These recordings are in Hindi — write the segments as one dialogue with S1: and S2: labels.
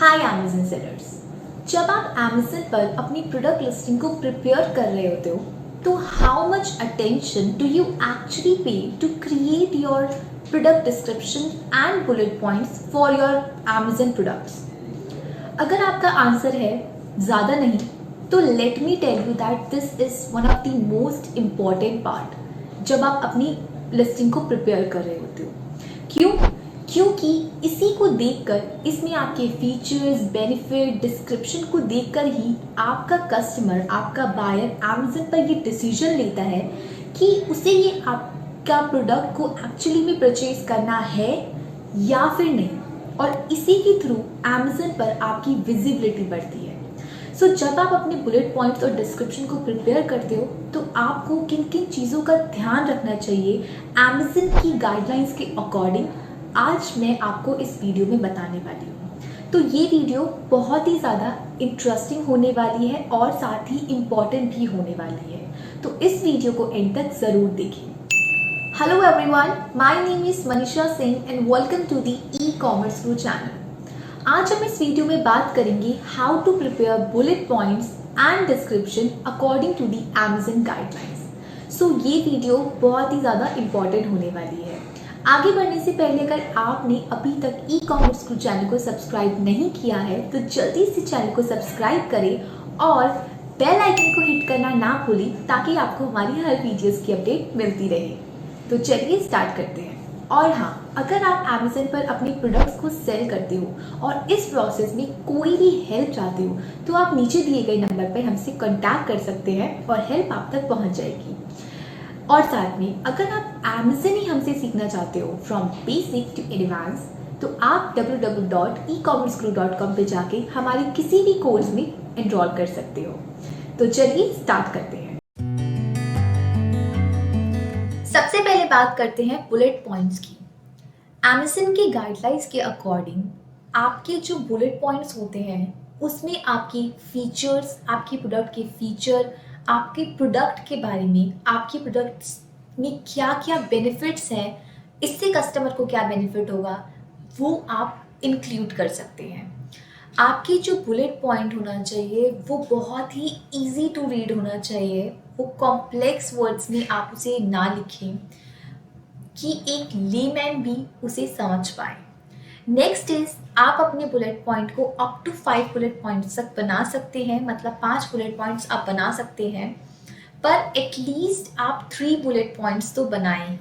S1: हाय अमेज़न सेलर्स। जब आप अमेज़न पर अपनी प्रोडक्ट लिस्टिंग को प्रिपेयर कर रहे होते हो तो how much attention do you actually pay to create your product description and bullet points for your Amazon products? अगर आपका आंसर है ज़्यादा नहीं तो let me tell you that this is one of the most important part जब आप अपनी लिस्टिंग को प्रिपेयर कर रहे होते हो। क्यों? क्योंकि इसी को देखकर, इसमें आपके फीचर्स, बेनिफिट, डिस्क्रिप्शन को देखकर ही आपका कस्टमर, आपका बायर अमेज़न पर ये डिसीजन लेता है कि उसे ये आपका प्रोडक्ट को एक्चुअली में परचेज करना है या फिर नहीं, और इसी के थ्रू अमेज़न पर आपकी विजिबिलिटी बढ़ती है। सो जब आप अपने बुलेट पॉइंट्स और डिस्क्रिप्शन को प्रिपेयर करते हो तो आपको किन किन चीज़ों का ध्यान रखना चाहिए अमेज़न की गाइडलाइंस के अकॉर्डिंग, आज मैं आपको इस वीडियो में बताने वाली हूँ। तो ये वीडियो बहुत ही ज़्यादा इंटरेस्टिंग होने वाली है और साथ ही इम्पॉर्टेंट भी होने वाली है, तो इस वीडियो को एंड तक ज़रूर देखें। Hello everyone, my name is Manisha Singh and welcome to the e-commerce Guru channel. आज हम इस वीडियो में बात करेंगे how to prepare bullet points and description according to the Amazon guidelines. So ये वीडियो बहुत ही ज़्यादा इम्पॉर्टेंट होने वाली है। आगे बढ़ने से पहले अगर आपने अभी तक ई-कॉमर्स गुरु चैनल को सब्सक्राइब नहीं किया है तो जल्दी से चैनल को सब्सक्राइब करें और बेल आइकन को हिट करना ना भूलें ताकि आपको हमारी हर वीडियोस की अपडेट मिलती रहे। तो चलिए स्टार्ट करते हैं। और हाँ, अगर आप अमेज़न पर अपने प्रोडक्ट्स को सेल करते हो और इस प्रोसेस में कोई भी हेल्प चाहते हो तो आप नीचे दिए गए नंबर पर हमसे कॉन्टैक्ट कर सकते हैं और हेल्प आप तक पहुँच जाएगी। और साथ में अगर आप अमेज़न ही हमसे सीखना चाहते हो फ्रॉम बेसिक टू एडवांस तो आप www.ecommerceguru.com पे जाके हमारे किसी भी कोर्स में एनरोल कर सकते हो। तो चलिए स्टार्ट करते हैं। सबसे पहले बात करते हैं बुलेट पॉइंट्स की। अमेज़न की गाइडलाइंस के अकॉर्डिंग आपके जो बुलेट पॉइंट्स होते हैं उसमें आपकी फीचर्स, आपके प्रोडक्ट के फीचर, आपके प्रोडक्ट के बारे में, आपके प्रोडक्ट्स में क्या क्या बेनिफिट्स हैं, इससे कस्टमर को क्या बेनिफिट होगा, वो आप इंक्लूड कर सकते हैं। आपकी जो बुलेट पॉइंट होना चाहिए वो बहुत ही इजी टू रीड होना चाहिए। वो कॉम्प्लेक्स वर्ड्स में आप उसे ना लिखें कि एक लेमैन भी उसे समझ पाए। नेक्स्ट इज आप अपने बुलेट पॉइंट को अप टू 5 बुलेट पॉइंट्स तक बना सकते हैं, मतलब 5 बुलेट पॉइंट्स आप बना सकते हैं, पर एटलीस्ट आप 3 बुलेट पॉइंट्स तो बनाएं ही।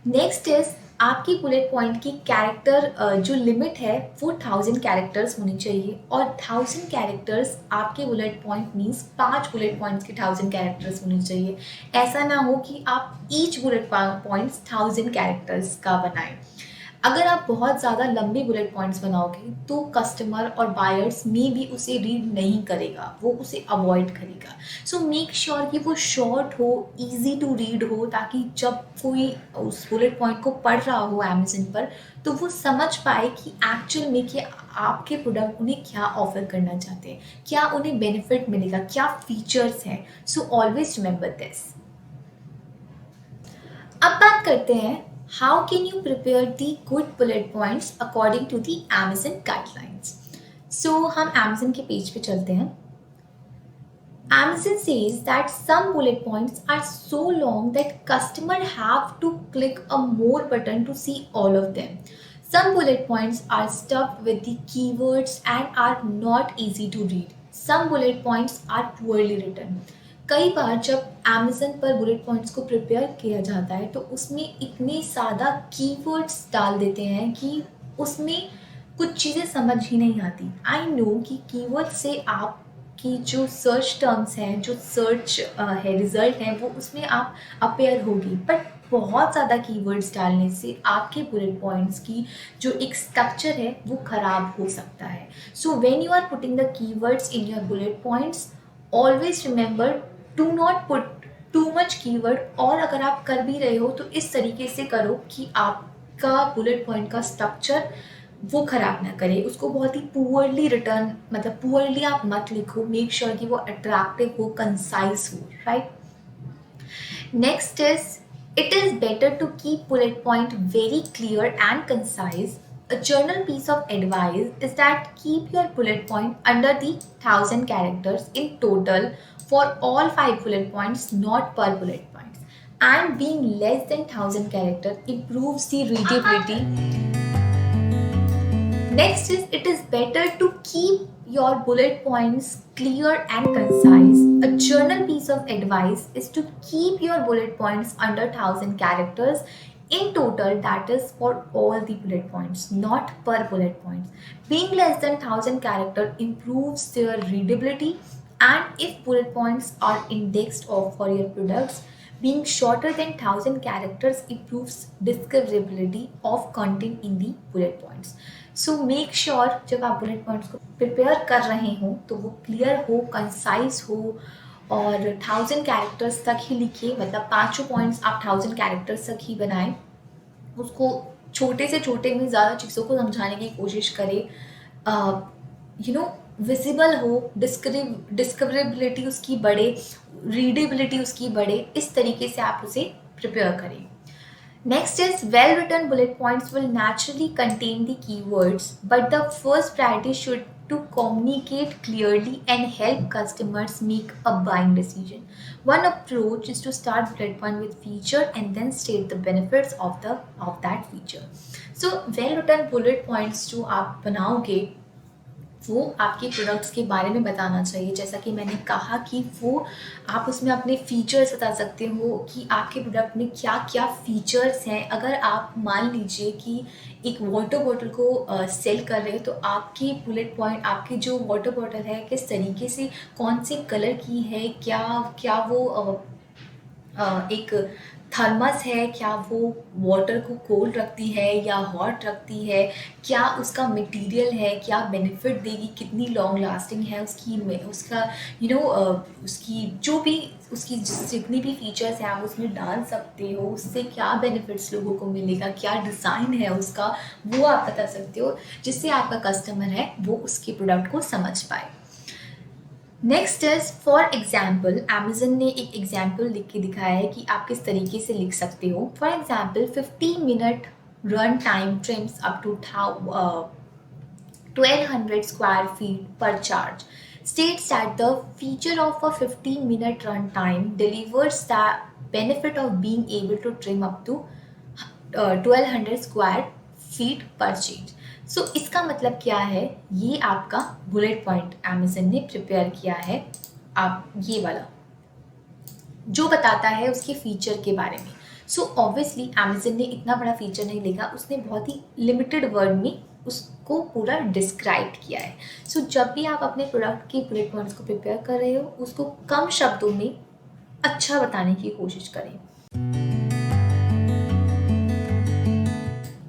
S1: नेक्स्ट इज आपकी बुलेट पॉइंट की कैरेक्टर जो लिमिट है वो 1000 कैरेक्टर्स होनी चाहिए, और 1000 कैरेक्टर्स आपके bullet point means 5 bullet points के 1000 कैरेक्टर्स होनी चाहिए। ऐसा ना हो कि आप ईच बुलेट पॉइंट्स 1000 कैरेक्टर्स का बनाएं। अगर आप बहुत ज़्यादा लंबी बुलेट पॉइंट्स बनाओगे तो कस्टमर और बायर्स में भी उसे रीड नहीं करेगा, वो उसे अवॉइड करेगा। सो मेक श्योर कि वो शॉर्ट हो, इजी टू रीड हो, ताकि जब कोई उस बुलेट पॉइंट को पढ़ रहा हो अमेज़न पर तो वो समझ पाए कि एक्चुअल में कि आपके प्रोडक्ट उन्हें क्या ऑफर करना चाहते हैं, क्या उन्हें बेनिफिट मिलेगा, क्या फीचर्स हैं। So always remember this. अब बात करते हैं how can you prepare the good bullet points according to the Amazon guidelines. So हम Amazon के पेज पे चलते हैं। Amazon says that some bullet points are so long that customer have to click a more button to see all of them. Some bullet points are stuffed with the keywords and are not easy to read. Some bullet points are poorly written. कई बार जब अमेज़न पर बुलेट पॉइंट्स को प्रिपेयर किया जाता है तो उसमें इतने ज़्यादा कीवर्ड्स डाल देते हैं कि उसमें कुछ चीज़ें समझ ही नहीं आती। आई नो कि कीवर्ड से आपकी जो सर्च टर्म्स हैं, जो सर्च है, रिजल्ट है, वो उसमें आप अपेयर होगी, बट बहुत ज़्यादा कीवर्ड्स डालने से आपके बुलेट पॉइंट्स की जो एक स्ट्रक्चर है वो ख़राब हो सकता है। So when you are putting the keywords in your bullet points, always remember to not put too much keyword, और अगर आप कर भी रहे हो तो इस तरीके से करो कि आपका बुलेट पॉइंट का स्ट्रक्चर वो ख़राब ना करे, उसको बहुत ही पुअरली रिटर्न, मतलब पुअरली आप मत लिखो। मेक श्योर कि वो अट्रैक्टिव हो, कंसाइज हो, right. Next is it is better to keep bullet point very clear and concise A journal piece of advice is that keep your bullet point under the 1,000 characters in total for all 5 bullet points, not per bullet points. And being less than 1,000 characters improves the readability. Next is it is better to keep your bullet points clear and concise. A journal piece of advice is to keep your bullet points under 1,000 characters in total, that is for all the bullet points, not per bullet points. Being less than 1,000 character improves their readability, and if bullet points are indexed off for your products, being shorter than 1,000 characters improves discoverability of content in the bullet points. So make sure जब आप बुलेट पॉइंट्स को प्रिपेयर कर रहे हो तो वो क्लियर हो, कंसाइज हो और 1,000 कैरेक्टर्स तक ही लिखिए, मतलब 5 पॉइंट्स आप 1,000 कैरेक्टर्स तक ही बनाएं। उसको छोटे से छोटे में ज़्यादा चीज़ों को समझाने की कोशिश करें, विजिबल हो, डिस्कवरेबिलिटी उसकी बढ़े, रीडेबिलिटी उसकी बढ़े, इस तरीके से आप उसे प्रिपेयर करें। Next is well-written bullet points will naturally contain the keywords, but the first priority should to communicate clearly and help customers make a buying decision. One approach is to start bullet point with feature and then state the benefits of that feature. So well-written bullet points जो आप बनाओगे वो आपके प्रोडक्ट्स के बारे में बताना चाहिए। जैसा कि मैंने कहा कि वो आप उसमें अपने फीचर्स बता सकते हो कि आपके प्रोडक्ट में क्या क्या फीचर्स हैं। अगर आप मान लीजिए कि एक वाटर बॉटल को सेल कर रहे हो, तो आपकी बुलेट पॉइंट, आपकी जो वाटर बॉटल है किस तरीके से, कौन से कलर की है, क्या क्या वो एक थर्मस है, क्या वो वाटर को कोल्ड रखती है या हॉट रखती है, क्या उसका मटेरियल है, क्या बेनिफिट देगी, कितनी लॉन्ग लास्टिंग है उसकी, उसका उसकी जो भी उसकी जितनी भी फीचर्स हैं आप उसमें डाल सकते हो, उससे क्या बेनिफिट्स लोगों को मिलेगा, क्या डिज़ाइन है उसका, वो आप बता सकते हो, जिससे आपका कस्टमर है वो उसके प्रोडक्ट को समझ पाए। Next is for example, Amazon ने एक एग्जाम्पल लिख के दिखाया है कि आप किस तरीके से लिख सकते हो। For example 15 minute run time trims up to 1200 square feet per charge, states that the feature of a 15-minute run time delivers the benefit of being able to trim up to 1200 square feet per charge. सो इसका मतलब क्या है, ये आपका बुलेट पॉइंट अमेजन ने प्रिपेयर किया है, आप ये वाला जो बताता है उसके फीचर के बारे में। सो ऑब्वियसली अमेजन ने इतना बड़ा फीचर नहीं लिखा, उसने बहुत ही लिमिटेड वर्ड में उसको पूरा डिस्क्राइब किया है। सो जब भी आप अपने प्रोडक्ट के बुलेट पॉइंट्स को प्रिपेयर कर रहे हो, उसको कम शब्दों में अच्छा बताने की कोशिश करें।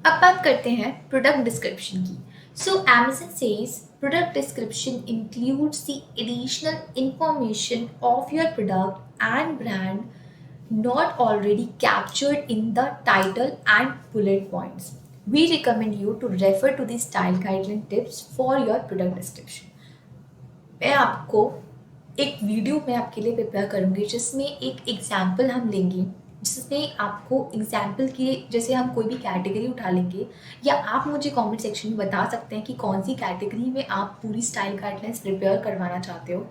S1: अब बात करते हैं प्रोडक्ट डिस्क्रिप्शन की। So Amazon says product description includes the additional information of your product and brand not already captured in the title and bullet points. We recommend you to refer to the style guideline tips for your product description. मैं आपको एक वीडियो में आपके लिए प्रिपेयर करूँगी जिसमें एक एग्जाम्पल हम लेंगे, जिसमें आपको एग्जाम्पल के जैसे हम कोई भी कैटेगरी उठा लेंगे, या आप मुझे कमेंट सेक्शन में बता सकते हैं कि कौन सी कैटेगरी में आप पूरी स्टाइल गाइडलाइंस प्रिपेयर करवाना चाहते हो।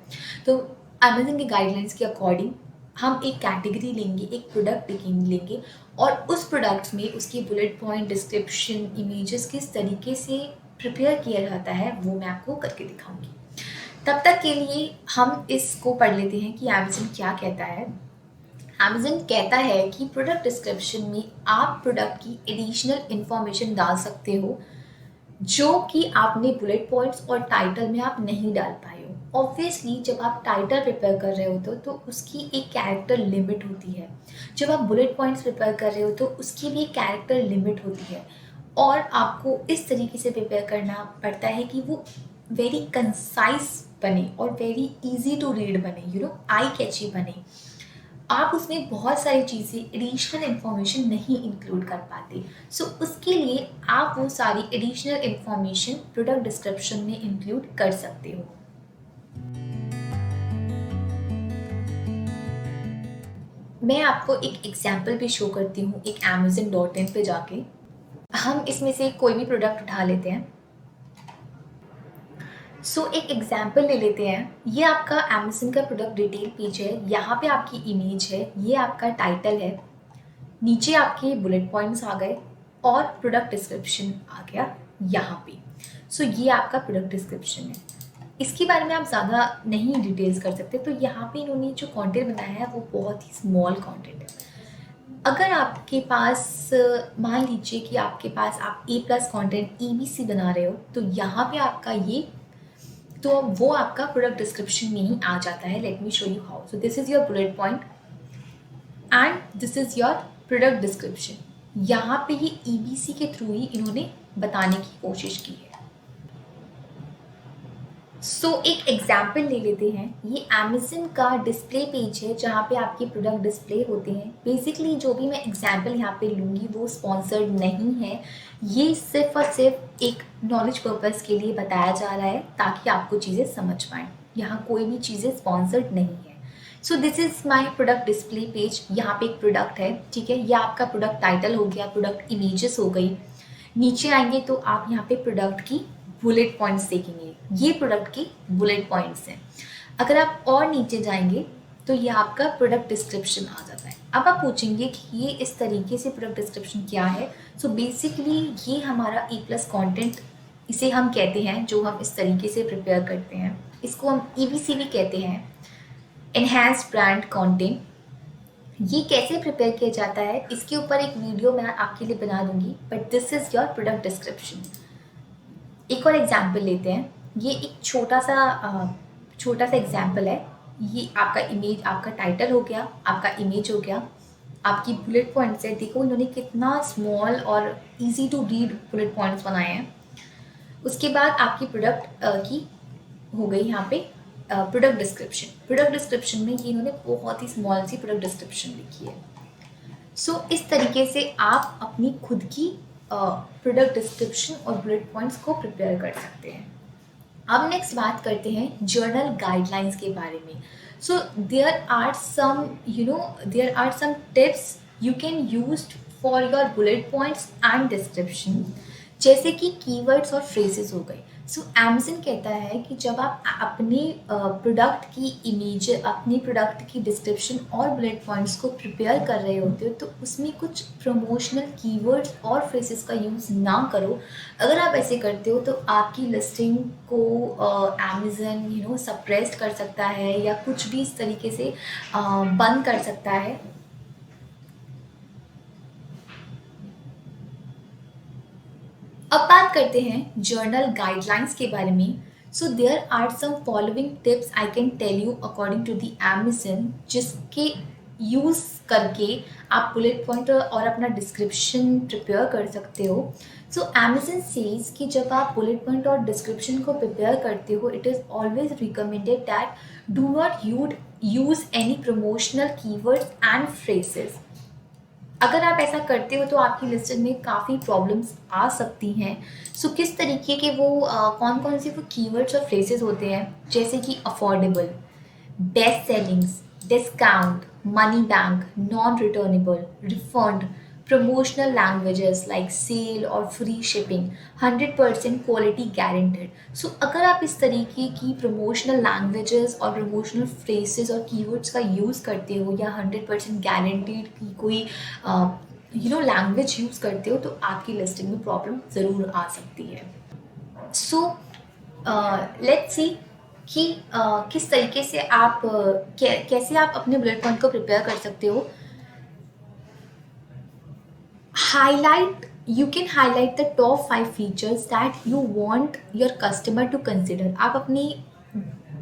S1: तो अमेजन के गाइडलाइंस के अकॉर्डिंग हम एक कैटेगरी लेंगे, एक प्रोडक्ट लेंगे और उस प्रोडक्ट में उसकी बुलेट पॉइंट, डिस्क्रिप्शन, इमेजेस किस तरीके से प्रिपेयर किया जाता है वो मैं आपको करके दिखाऊंगी। तब तक के लिए हम इसको पढ़ लेते हैं कि अमेजन क्या कहता है। अमेजन कहता है कि प्रोडक्ट डिस्क्रिप्शन में आप प्रोडक्ट की एडिशनल इंफॉर्मेशन डाल सकते हो जो कि आपने बुलेट पॉइंट्स और टाइटल में आप नहीं डाल पाए हो। ऑब्वियसली जब आप टाइटल प्रिपेयर कर रहे होते हो तो उसकी एक कैरेक्टर लिमिट होती है, जब आप बुलेट पॉइंट्स प्रिपेयर कर रहे हो तो उसकी भी एक कैरेक्टर लिमिट होती है, और आपको इस तरीके से प्रिपेयर करना पड़ता है कि वो वेरी कंसाइज बने और वेरी इजी टू रीड बने, आई कैची बने। आप उसमें बहुत सारी चीज़ें, एडिशनल इन्फॉर्मेशन नहीं इंक्लूड कर पाते। सो उसके लिए आप वो सारी एडिशनल इन्फॉर्मेशन प्रोडक्ट डिस्क्रिप्शन में इंक्लूड कर सकते हो। मैं आपको एक एग्जाम्पल भी शो करती हूँ, एक amazon.in पे जाके। हम इसमें से कोई भी प्रोडक्ट उठा लेते हैं। एक एग्जाम्पल ले लेते हैं। ये आपका अमेज़न का प्रोडक्ट डिटेल पेज है, यहाँ पे आपकी इमेज है, ये आपका टाइटल है, नीचे आपके बुलेट पॉइंट्स आ गए और प्रोडक्ट डिस्क्रिप्शन आ गया यहाँ पे। ये आपका प्रोडक्ट डिस्क्रिप्शन है। इसके बारे में आप ज़्यादा नहीं डिटेल्स कर सकते, तो यहाँ पे इन्होंने जो कंटेंट बनाया है वो बहुत ही स्मॉल कंटेंट है। अगर आपके पास मान लीजिए कि आपके पास आप A+ कंटेंट EBC बना रहे हो, तो यहाँ पे आपका ये, तो वो आपका प्रोडक्ट डिस्क्रिप्शन में ही आ जाता है। Let me show you how. So this is your bullet point and this is your product description. यहाँ पे ये EBC के थ्रू ही इन्होंने बताने की कोशिश की है। एक एग्जाम्पल ले लेते हैं। ये अमेज़न का डिस्प्ले पेज है जहाँ पे आपके प्रोडक्ट डिस्प्ले होते हैं। बेसिकली जो भी मैं एग्जाम्पल यहाँ पे लूँगी वो स्पॉन्सर्ड नहीं है, ये सिर्फ और सिर्फ एक नॉलेज पर्पस के लिए बताया जा रहा है ताकि आपको चीज़ें समझ पाएँ। यहाँ कोई भी चीज़ें स्पॉन्सर्ड नहीं है। This is my product display page. यहाँ पे एक प्रोडक्ट है, ठीक है। यह आपका प्रोडक्ट टाइटल हो गया, प्रोडक्ट इमेजेस हो गई। नीचे आएंगे तो आप यहाँ पे प्रोडक्ट की बुलेट पॉइंट्स देखेंगे। ये प्रोडक्ट की बुलेट पॉइंट्स हैं। अगर आप और नीचे जाएंगे तो ये आपका प्रोडक्ट डिस्क्रिप्शन आ जाता है। अब आप पूछेंगे कि ये इस तरीके से प्रोडक्ट डिस्क्रिप्शन क्या है। बेसिकली ये हमारा A+ कंटेंट इसे हम कहते हैं, जो हम इस तरीके से प्रिपेयर करते हैं। इसको हम EBC भी कहते हैं, एनहांस्ड ब्रांड कंटेंट। ये कैसे प्रिपेयर किया जाता है इसके ऊपर एक वीडियो मैं आपके लिए बना दूंगी, but this is your product description. एक और एग्जाम्पल लेते हैं। ये एक छोटा सा एग्जाम्पल है। ये आपका इमेज, आपका टाइटल हो गया, आपका इमेज हो गया, आपकी बुलेट पॉइंट्स है। देखो इन्होंने कितना स्मॉल और easy to read bullet points बनाए हैं। उसके बाद आपकी प्रोडक्ट की हो गई यहाँ पे प्रोडक्ट डिस्क्रिप्शन। प्रोडक्ट डिस्क्रिप्शन में ये इन्होंने बहुत ही स्मॉल सी प्रोडक्ट डिस्क्रिप्शन लिखी है। इस तरीके से आप अपनी खुद की प्रोडक्ट डिस्क्रिप्शन और बुलेट पॉइंट्स को प्रिपेयर कर सकते हैं। अब नेक्स्ट बात करते हैं जर्नल गाइडलाइंस के बारे में। There are some tips you can use for your bullet points and description, जैसे कि कीवर्ड्स और फ्रेजेस हो गए। अमेज़न कहता है कि जब आप अपने प्रोडक्ट की इमेज, अपने प्रोडक्ट की डिस्क्रिप्शन और बुलेट पॉइंट्स को प्रिपेयर कर रहे होते हो तो उसमें कुछ प्रमोशनल कीवर्ड्स और फ्रेजेस का यूज़ ना करो। अगर आप ऐसे करते हो तो आपकी लिस्टिंग को अमेज़न सप्रेस कर सकता है या कुछ भी इस तरीके से बंद कर सकता है। अब बात करते हैं जर्नल गाइडलाइंस के बारे में। There are some following tips I can tell you according to the Amazon, जिसके यूज़ करके आप बुलेट पॉइंट और अपना डिस्क्रिप्शन प्रिपेयर कर सकते हो। अमेज़न सेज कि जब आप बुलेट पॉइंट और डिस्क्रिप्शन को प्रिपेयर करते हो, it is always recommended that do not use any promotional keywords and phrases. अगर आप ऐसा करते हो तो आपकी लिस्टिंग में काफ़ी प्रॉब्लम्स आ सकती हैं। किस तरीके के वो कौन कौन से वो कीवर्ड्स और फ्रेजेस होते हैं, जैसे कि affordable, best sellings, discount, money bank, non returnable, refund, promotional languages like sale और फ्री शिपिंग, 100% क्वालिटी गारंटेड। अगर आप इस तरीके की प्रमोशनल लैंग्वेजेस और प्रमोशनल फ्रेजेस और कीवर्ड्स का यूज़ करते हो या 100% गारंटीड की कोई लैंग्वेज यूज़ करते हो तो आपकी लिस्टिंग में प्रॉब्लम ज़रूर आ सकती है। लेट्स सी कि किस तरीके से आप कैसे आप अपने बुलेट पॉइंट को प्रिपेयर कर सकते हो। You can highlight the top 5 features that you want your customer to consider. आप अपनी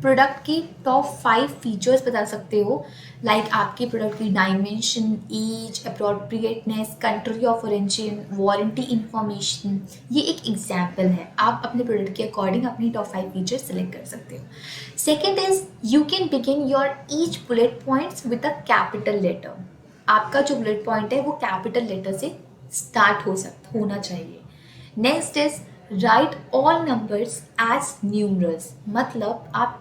S1: प्रोडक्ट की टॉप 5 फीचर्स बता सकते हो, लाइक आपके प्रोडक्ट की dimension, age, appropriateness, country of origin, warranty information. ये एक एग्जाम्पल है। आप अपने प्रोडक्ट के अकॉर्डिंग अपनी टॉप 5 फीचर्स सेलेक्ट कर सकते हो। Second is you can begin your each bullet points with a capital letter. आपका जो बुलेट पॉइंट है वो कैपिटल लेटर से स्टार्ट होना चाहिए। Next is write all numbers as numerals, मतलब आप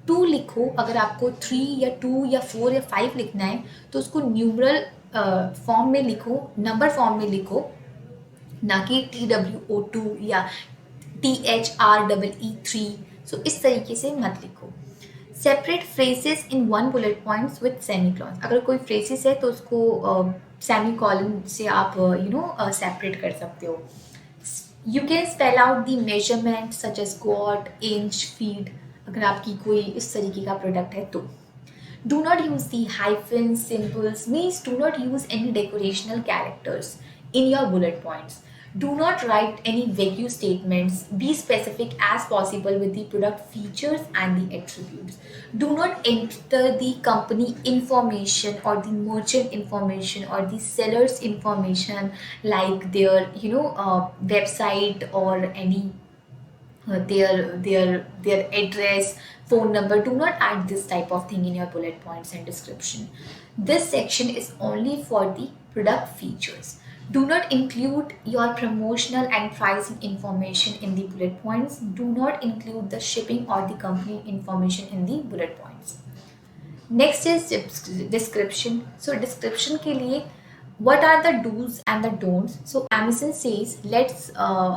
S1: 2 लिखो। अगर आपको 3 या 2 या 4 या 5 लिखना है तो उसको न्यूमरल फॉर्म में लिखो, नंबर फॉर्म में लिखो। ना कि TWO2 या THREE3। सो इस तरीके से मत लिखो। Separate phrases in one bullet points with semicolon. अगर कोई फ्रेजेस है तो उसको सेमीकोलन से आप सेपरेट कर सकते हो। You can spell out the measurement such as got, inch, feet, अगर आपकी कोई इस तरीके का प्रोडक्ट है तो। Do not use the hyphens, symbols, means do not use any decorational characters in your bullet points. Do not write any vague statements. Be specific as possible with the product features and the attributes. Do not enter the company information or the merchant information or the seller's information like their website or any their address, phone number. Do not add this type of thing in your bullet points and description. This section is only for the product features. Do not include your promotional and pricing information in the bullet points. Do not include the shipping or the company information in the bullet points. Next is description. So description के लिए what are the do's and the don'ts? So Amazon says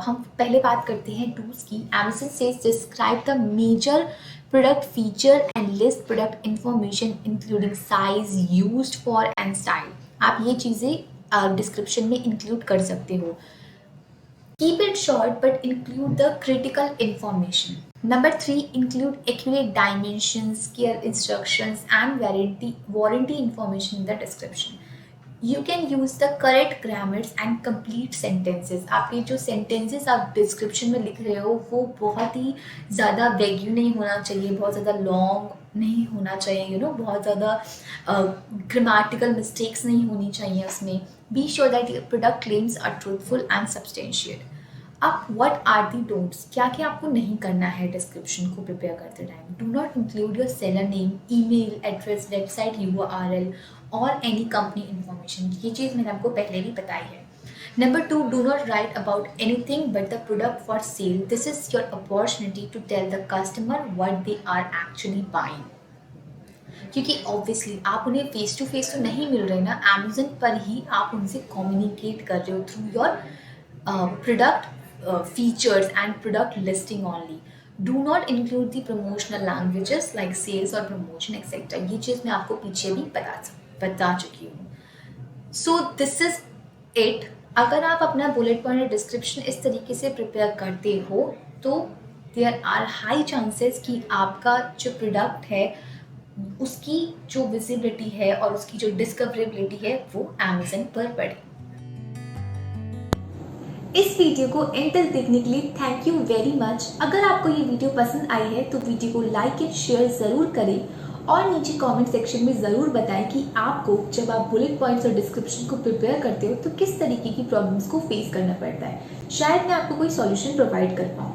S1: हम पहले बात करते हैं do's की। Amazon says describe the major product feature and list product information including size, used for and style. आप ये चीज़ें डिस्क्रिप्शन में इंक्लूड कर सकते हो। Keep it short but include the critical information. Number 3, include accurate dimensions, care instructions and warranty information in the description. You can use the correct grammars and complete sentences. आपके जो sentences आप description में लिख रहे हो वो बहुत ही ज़्यादा vague नहीं होना चाहिए, बहुत ज़्यादा long नहीं होना चाहिए, बहुत ज़्यादा grammatical mistakes नहीं होनी चाहिए उसमें। Be sure that your product claims are truthful and substantiated. अब what are the don'ts? क्या क्या आपको नहीं करना है डिस्क्रिप्शन को प्रिपेयर करते time? Do not include your seller name, email address, website URL और एनी कंपनी इन्फॉर्मेशन। ये चीज़ मैंने आपको पहले भी बताई है। Number 2, do not write about anything but the product for sale. This is your opportunity to tell the customer what they are actually buying. क्योंकि ऑब्वियसली आप उन्हें फेस टू फेस तो नहीं मिल रहे ना, अमेजन पर ही आप उनसे कम्युनिकेट कर रहे हो through your product features and product listing only. Do not include the promotional languages like sales or promotion etc. ये चीज़ मैं आपको पीछे भी बता चुकी हूँ। So this is it. अगर आप अपना बुलेट पॉइंट डिस्क्रिप्शन इस तरीके से प्रिपेयर करते हो तो there are high chances कि आपका जो प्रोडक्ट है उसकी जो विजिबिलिटी है और उसकी जो डिस्कवरेबिलिटी है वो अमेजन पर बढ़े। इस वीडियो को एंड तक देखने के लिए थैंक यू वेरी मच। अगर आपको ये वीडियो पसंद आई है तो वीडियो को लाइक एंड शेयर ज़रूर करें और नीचे कमेंट सेक्शन में ज़रूर बताएं कि आपको जब आप बुलेट पॉइंट्स और डिस्क्रिप्शन को प्रिपेयर करते हो तो किस तरीके की प्रॉब्लम्स को फेस करना पड़ता है। शायद मैं आपको कोई सॉल्यूशन प्रोवाइड कर पाऊँ।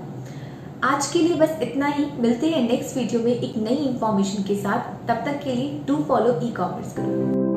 S1: आज के लिए बस इतना ही। मिलते हैं नेक्स्ट वीडियो में एक नई इन्फॉर्मेशन के साथ। तब तक के लिए डू फॉलो ई-कॉमर्स करो।